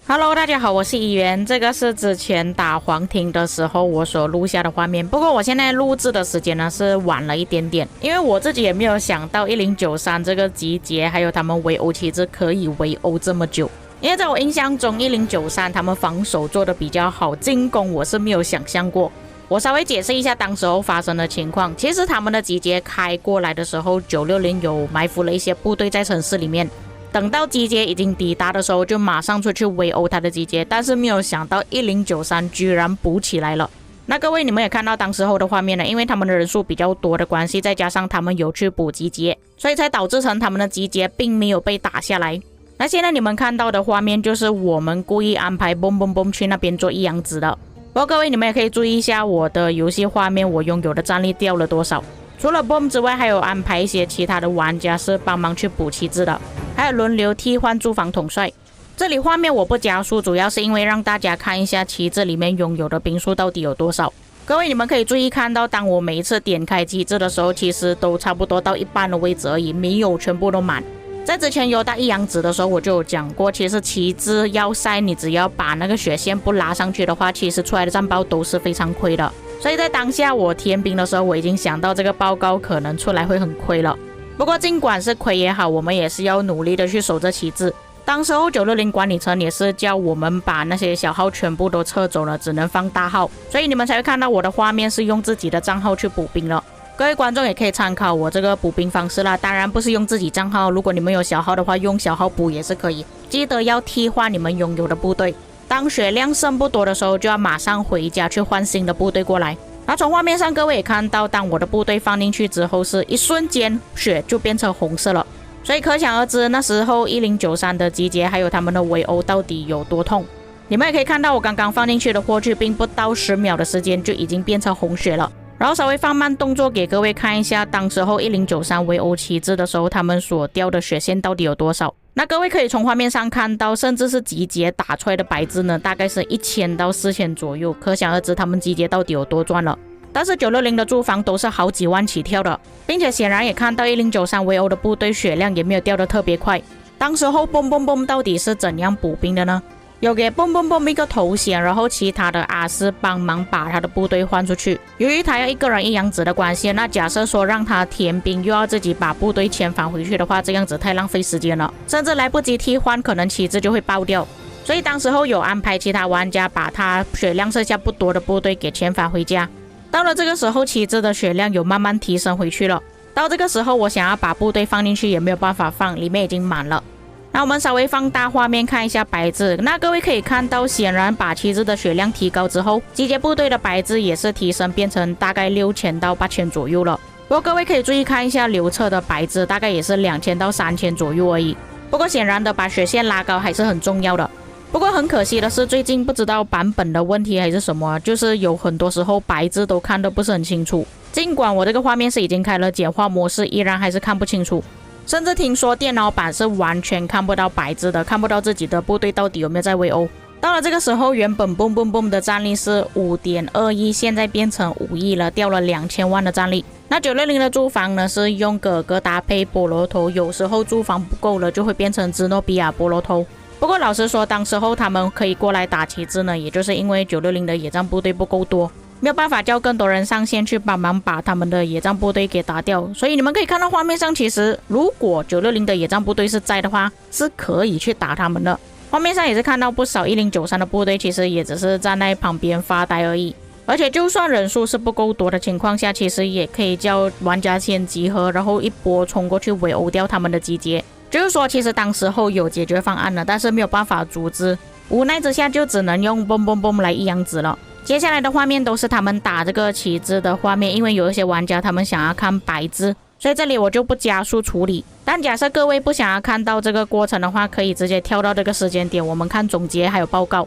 Hello， 大家好，我是怡媛。这个是之前打黄庭的时候我所录下的画面，不过我现在录制的时间呢是晚了一点点，因为我自己也没有想到1093这个集结还有他们围殴旗帜可以围殴这么久。因为在我印象中1093他们防守做的比较好，进攻我是没有想象过。我稍微解释一下当时候发生的情况，其实他们的集结开过来的时候，960有埋伏了一些部队在城市里面。等到集结已经抵达的时候，就马上出去围殴他的集结，但是没有想到1093居然补起来了。那各位你们也看到当时候的画面了，因为他们的人数比较多的关系，再加上他们有去补集结，所以才导致成他们的集结并没有被打下来。那现在你们看到的画面就是我们故意安排蹦蹦蹦去那边做一阳子的。不过各位你们也可以注意一下我的游戏画面，我拥有的战力掉了多少。除了 BOOM 之外，还有安排一些其他的玩家是帮忙去补旗帜的，还有轮流替换驻防统帅。这里画面我不加速，主要是因为让大家看一下旗帜里面拥有的兵数到底有多少。各位你们可以注意看到，当我每一次点开旗帜的时候，其实都差不多到一半的位置而已，没有全部都满。在之前有打一阳子的时候，我就有讲过，其实旗帜要塞，你只要把那个血线不拉上去的话，其实出来的战报都是非常亏的。所以在当下我填兵的时候，我已经想到这个报告可能出来会很亏了。不过尽管是亏也好，我们也是要努力的去守着旗帜。当时候960管理层也是叫我们把那些小号全部都撤走了，只能放大号，所以你们才会看到我的画面是用自己的账号去补兵了。各位观众也可以参考我这个补兵方式啦，当然不是用自己账号，如果你们有小号的话，用小号补也是可以。记得要替换你们拥有的部队，当血量剩不多的时候，就要马上回家去换新的部队过来。那从画面上各位也看到，当我的部队放进去之后，是一瞬间血就变成红色了，所以可想而知那时候1093的集结还有他们的围殴到底有多痛。你们也可以看到我刚刚放进去的霍去病不到10秒的时间就已经变成红血了。然后稍微放慢动作给各位看一下，当时候1093围殴旗帜的时候，他们所掉的血线到底有多少。那各位可以从画面上看到，甚至是集结打出来的白字呢，大概是1000到4000左右，可想而知他们集结到底有多赚了。但是960的驻防都是好几万起跳的，并且显然也看到1093围殴的部队血量也没有掉得特别快。当时候蹦蹦蹦到底是怎样补兵的呢？有给蹦蹦蹦一个头衔，然后其他的阿斯帮忙把他的部队换出去。由于他要一个人一阳子的关系，那假设说让他填兵又要自己把部队遣返回去的话，这样子太浪费时间了，甚至来不及替换，可能旗帜就会爆掉。所以当时候有安排其他玩家把他血量剩下不多的部队给遣返回家。到了这个时候，旗帜的血量有慢慢提升回去了。到这个时候，我想要把部队放进去也没有办法放，里面已经满了。那我们稍微放大画面看一下白字，那各位可以看到，显然把旗帜的血量提高之后，集结部队的白字也是提升变成大概6000到8000左右了。不过各位可以注意看一下刘彻的白字，大概也是2000到3000左右而已。不过显然的，把血线拉高还是很重要的。不过很可惜的是，最近不知道版本的问题还是什么，就是有很多时候白字都看得不是很清楚。尽管我这个画面是已经开了简化模式，依然还是看不清楚。甚至听说电脑版是完全看不到白字的，看不到自己的部队到底有没有在围殴。到了这个时候，原本蹦蹦蹦的战力是5.2亿，现在变成5亿了，掉了2000万的战力。那960的驻防呢，是用哥哥搭配菠萝头，有时候驻防不够了，就会变成芝诺比亚菠萝头。不过老实说，当时候他们可以过来打旗帜呢，也就是因为960的野战部队不够多，没有办法叫更多人上线去帮忙把他们的野战部队给打掉。所以你们可以看到画面上，其实如果960的野战部队是在的话，是可以去打他们的。画面上也是看到不少1093的部队，其实也只是站在旁边发呆而已。而且就算人数是不够多的情况下，其实也可以叫玩家先集合，然后一波冲过去围殴掉他们的集结。就是说其实当时候有解决方案了，但是没有办法阻止，无奈之下就只能用蹦蹦蹦来一阳子了。接下来的画面都是他们打这个旗帜的画面，因为有一些玩家他们想要看白字，所以这里我就不加速处理。但假设各位不想要看到这个过程的话，可以直接跳到这个时间点，我们看总结还有报告。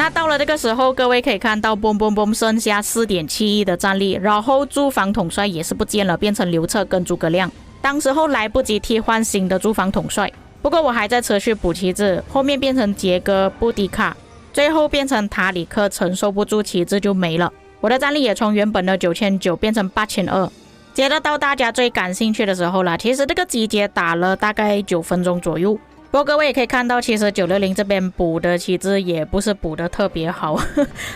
那到了这个时候，各位可以看到嘣嘣嘣剩下4.7亿的战力，然后驻防统帅也是不见了，变成刘彻跟诸葛亮。当时候来不及替换新的驻防统帅，不过我还在持续补旗帜，后面变成杰哥、布迪卡，最后变成塔里克，承受不住旗帜就没了。我的战力也从原本的9900变成8200。接着到大家最感兴趣的时候了，其实这个集结打了大概9分钟左右。不过各位也可以看到，其实960这边补的旗帜也不是补的特别好，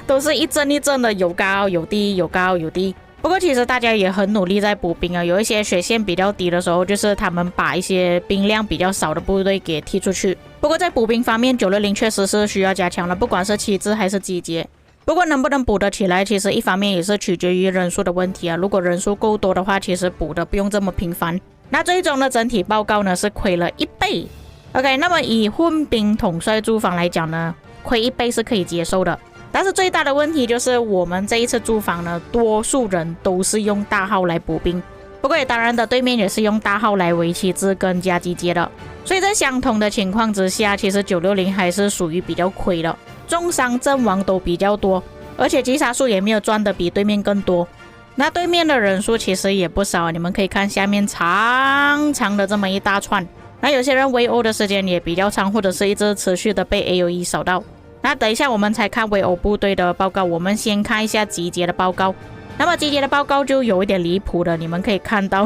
都是一阵一阵的，有高有低，有高有低。不过其实大家也很努力在补兵啊，有一些血线比较低的时候，就是他们把一些兵量比较少的部队给踢出去。不过在补兵方面，960确实是需要加强了，不管是旗帜还是集结。不过能不能补得起来，其实一方面也是取决于人数的问题啊。如果人数够多的话，其实补的不用这么频繁。那最终的整体报告呢，是亏了1倍。OK， 那么以混兵统帅驻防来讲呢，亏1倍是可以接受的。但是最大的问题就是我们这一次驻防呢，多数人都是用大号来补兵，不过也当然的，对面也是用大号来围旗帜跟加集结的。所以在相同的情况之下，其实960还是属于比较亏的，重伤阵亡都比较多，而且击杀数也没有赚的比对面更多。那对面的人数其实也不少，你们可以看下面长长的这么一大串。那有些人围殴的时间也比较长，或者是一直持续的被 AOE 扫到。那等一下我们才看围殴部队的报告，我们先看一下集结的报告。那么集结的报告就有一点离谱的，你们可以看到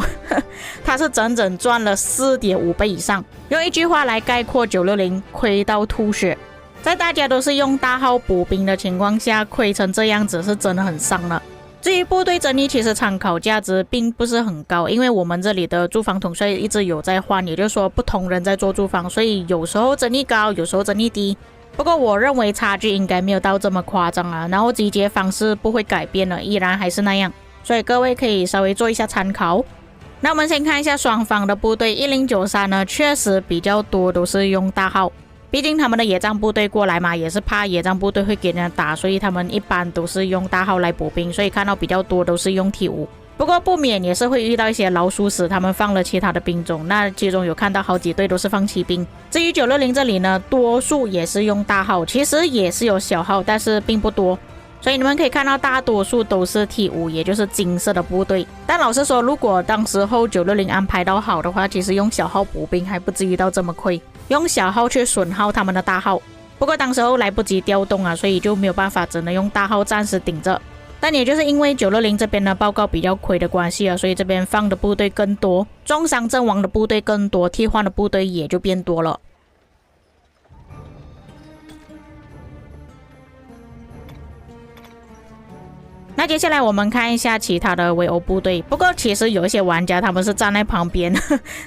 它是整整赚了 4.5 倍以上。用一句话来概括960，亏到吐血。在大家都是用大号补兵的情况下，亏成这样子是真的很伤了。至于部队争议，其实参考价值并不是很高，因为我们这里的驻防统帅一直有在换，也就是说不同人在做驻防，所以有时候争议高，有时候争议低。不过我认为差距应该没有到这么夸张啊，然后集结方式不会改变了，依然还是那样，所以各位可以稍微做一下参考。那我们先看一下双方的部队，1093呢确实比较多都是用大号，毕竟他们的野战部队过来嘛，也是怕野战部队会给人家打，所以他们一般都是用大号来补兵，所以看到比较多都是用 T5。不过不免也是会遇到一些老鼠屎，他们放了其他的兵种，那其中有看到好几队都是放骑兵。至于960这里呢，多数也是用大号，其实也是有小号，但是并不多。所以你们可以看到大多数都是 T5， 也就是金色的部队。但老实说，如果当时候960安排到好的话，其实用小号补兵还不至于到这么亏，用小号去损耗他们的大号。不过当时候来不及调动啊，所以就没有办法，只能用大号暂时顶着。但也就是因为960这边的报告比较亏的关系啊，所以这边放的部队更多，重伤阵亡的部队更多，替换的部队也就变多了。那接下来我们看一下其他的围殴部队，不过其实有一些玩家他们是站在旁边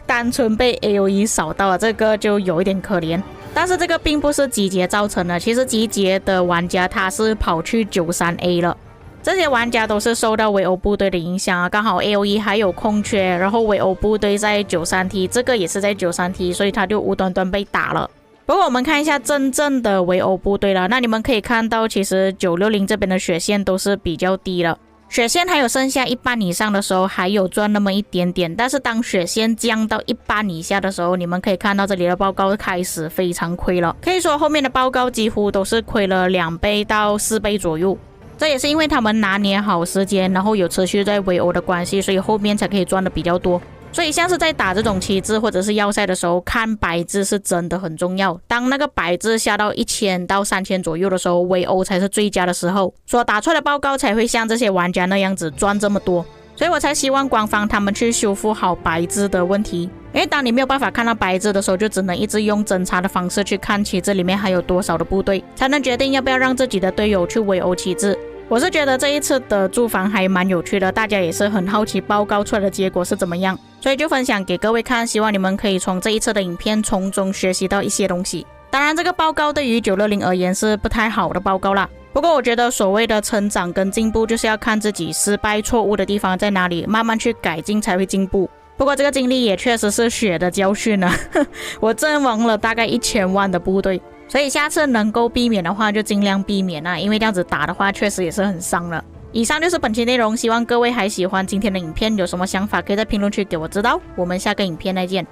单纯被 AOE 扫到了，这个就有一点可怜。但是这个并不是集结造成的，其实集结的玩家他是跑去93A 了。这些玩家都是受到围殴部队的影响啊，刚好 AOE 还有空缺，然后围殴部队在93T， 这个也是在93T， 所以他就无端端被打了。不过我们看一下真正的围殴部队了，那你们可以看到，其实960这边的血线都是比较低了，血线还有剩下一半以上的时候还有赚那么一点点，但是当血线降到一半以下的时候，你们可以看到这里的报告开始非常亏了，可以说后面的报告几乎都是亏了2倍到4倍左右。这也是因为他们拿捏好时间，然后有持续在围殴的关系，所以后面才可以赚的比较多。所以像是在打这种旗帜或者是要塞的时候，看白字是真的很重要。当那个白字下到1000到3000左右的时候，围殴才是最佳的时候，所打出来的报告才会像这些玩家那样子赚这么多。所以我才希望官方他们去修复好白字的问题，因为当你没有办法看到白字的时候，就只能一直用侦查的方式去看旗帜里面还有多少的部队，才能决定要不要让自己的队友去围殴旗帜。我是觉得这一次的驻防还蛮有趣的，大家也是很好奇报告出来的结果是怎么样，所以就分享给各位看，希望你们可以从这一次的影片从中学习到一些东西。当然这个报告对于960而言是不太好的报告啦，不过我觉得所谓的成长跟进步就是要看自己失败错误的地方在哪里，慢慢去改进才会进步。不过这个经历也确实是血的教训呢我阵亡了大概1000万的部队，所以下次能够避免的话就尽量避免啊，因为这样子打的话确实也是很伤了。以上就是本期内容，希望各位还喜欢今天的影片，有什么想法可以在评论区给我知道，我们下个影片再见。